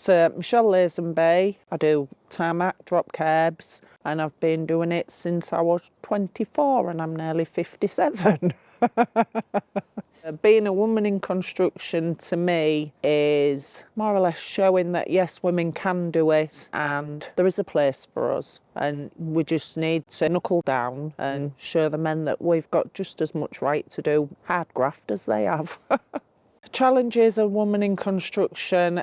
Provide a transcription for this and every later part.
So Michelle Lazenby, I do tarmac, drop curbs, and I've been doing it since I was 24 and I'm nearly 57. Being a woman in construction to me is more or less showing that yes, women can do it and there is a place for us, and we just need to knuckle down and show the men that we've got just as much right to do hard graft as they have. Challenges a woman in construction,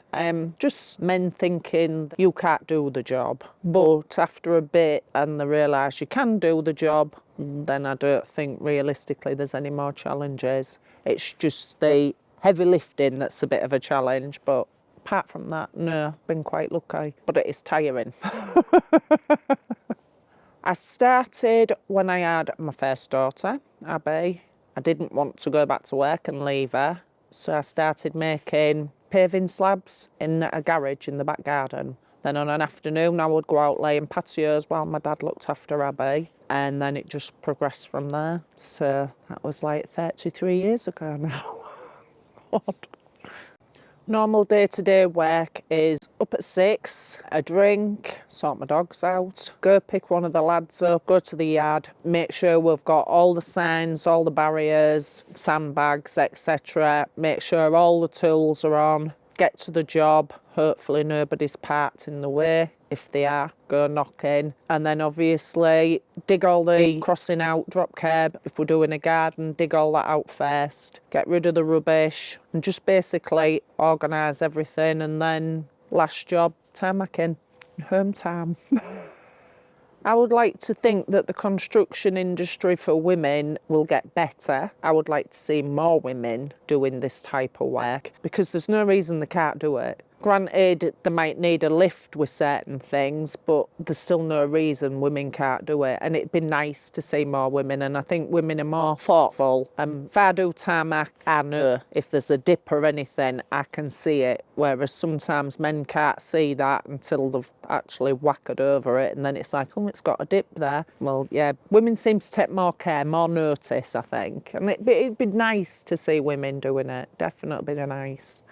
just men thinking you can't do the job, but after a bit and they realise you can do the job, then I don't think realistically there's any more challenges. It's just the heavy lifting that's a bit of a challenge, but apart from that, no, I've been quite lucky, but it is tiring. I started when I had my first daughter, Abby. I didn't want to go back to work and leave her. So I started making paving slabs in a garage in the back garden. Then on an afternoon I would go out laying patios while my dad looked after Abby, and then it just progressed from there. So that was like 33 years ago now. Normal day-to-day work is up at 6, a drink, sort my dogs out, go pick one of the lads up, go to the yard, make sure we've got all the signs, all the barriers, sandbags, etc. Make sure all the tools are on, get to the job, hopefully nobody's parked in the way. If they are, go knock in. And then obviously dig all the crossing out, drop curb. If we're doing a garden, dig all that out first. Get rid of the rubbish and just basically organise everything. And then last job, tarmacking, home time. I would like to think that the construction industry for women will get better. I would like to see more women doing this type of work because there's no reason they can't do it. Granted, they might need a lift with certain things, but there's still no reason women can't do it. And it'd be nice to see more women, and I think women are more thoughtful. If I do tarmac, I know if there's a dip or anything, I can see it. Whereas sometimes men can't see that until they've actually whacked over it, and then it's like, oh, it's got a dip there. Well, yeah, women seem to take more care, more notice, I think. And it'd be nice to see women doing it, definitely be nice.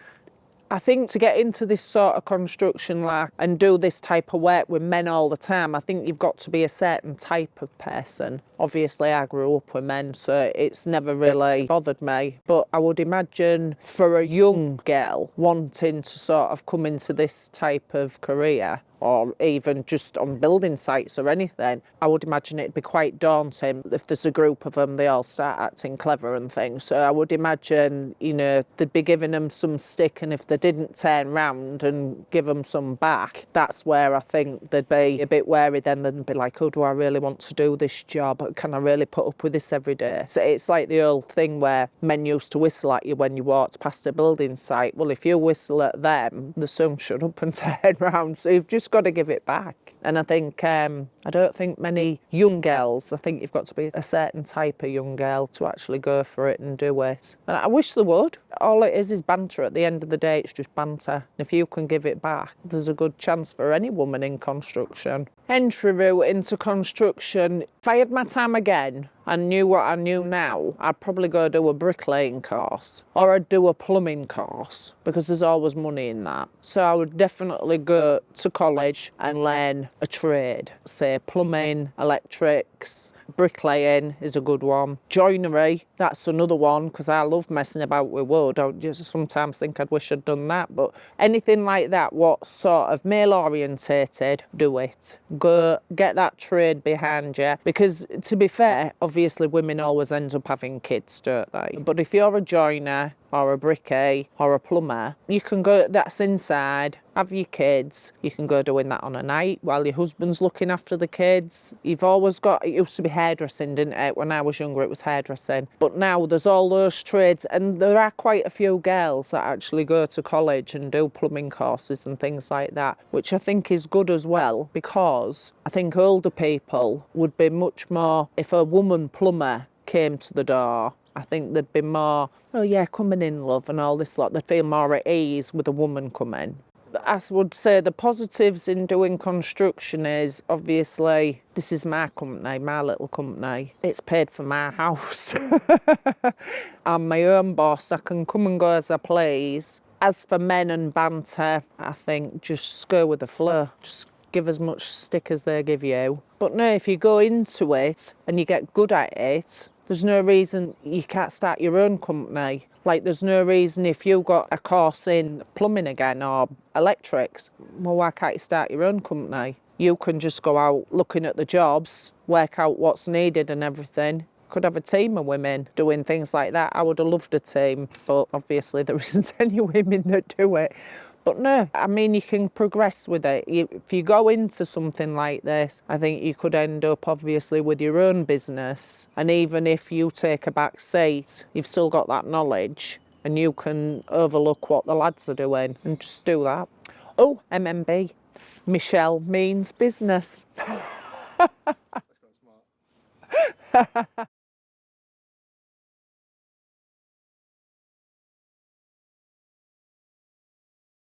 I think to get into this sort of construction and do this type of work with men all the time, I think you've got to be a certain type of person. Obviously, I grew up with men, so it's never really bothered me. But I would imagine for a young girl wanting to sort of come into this type of career, or even just on building sites or anything, I would imagine it'd be quite daunting. If there's a group of them, they all start acting clever and things. So I would imagine, you know, they'd be giving them some stick, and if they didn't turn round and give them some back, that's where I think they'd be a bit wary then. They'd be like, oh, do I really want to do this job? Can I really put up with this every day? So it's like the old thing where men used to whistle at you when you walked past a building site. Well, if you whistle at them, the sun shut up and turn round. So you've just got to give it back. And I think I don't think many young girls, I think you've got to be a certain type of young girl to actually go for it and do it. And I wish they would. All it is banter. At the end of the day, it's just banter. And if you can give it back, there's a good chance for any woman in construction. Entry route into construction. If I had my time again and knew what I knew now, I'd probably go do a bricklaying course, or I'd do a plumbing course, because there's always money in that. So I would definitely go to college and learn a trade, say plumbing, electrics, bricklaying is a good one. Joinery, that's another one, because I love messing about with wood. I just sometimes think I'd wish I'd done that, but anything like that, what sort of male orientated, do it. Go get that trade behind you, because to be fair, obviously women always end up having kids, don't they? But if you're a joiner or a brickie or a plumber, you can go, that's inside, have your kids, you can go doing that on a night while your husband's looking after the kids. You've always got, it used to be hairdressing, didn't it? When I was younger it was hairdressing, but now there's all those trades, and there are quite a few girls that actually go to college and do plumbing courses and things like that, which I think is good as well, because I think older people would be much more, if a woman plumber came to the door, I think there'd be more, oh yeah, coming in, love, and all this lot. They'd feel more at ease with a woman coming. I would say the positives in doing construction is, obviously, this is my company, my little company. It's paid for my house. I'm my own boss. I can come and go as I please. As for men and banter, I think just go with the flow. Just give as much stick as they give you. But no, if you go into it and you get good at it, there's no reason you can't start your own company. Like, there's no reason if you've got a course in plumbing again or electrics, well, why can't you start your own company? You can just go out looking at the jobs, work out what's needed and everything. Could have a team of women doing things like that. I would have loved a team, but obviously there isn't any women that do it. But no, I mean, you can progress with it. If you go into something like this, I think you could end up obviously with your own business. And even if you take a back seat, you've still got that knowledge and you can overlook what the lads are doing and just do that. Oh, MMB. Michelle means business.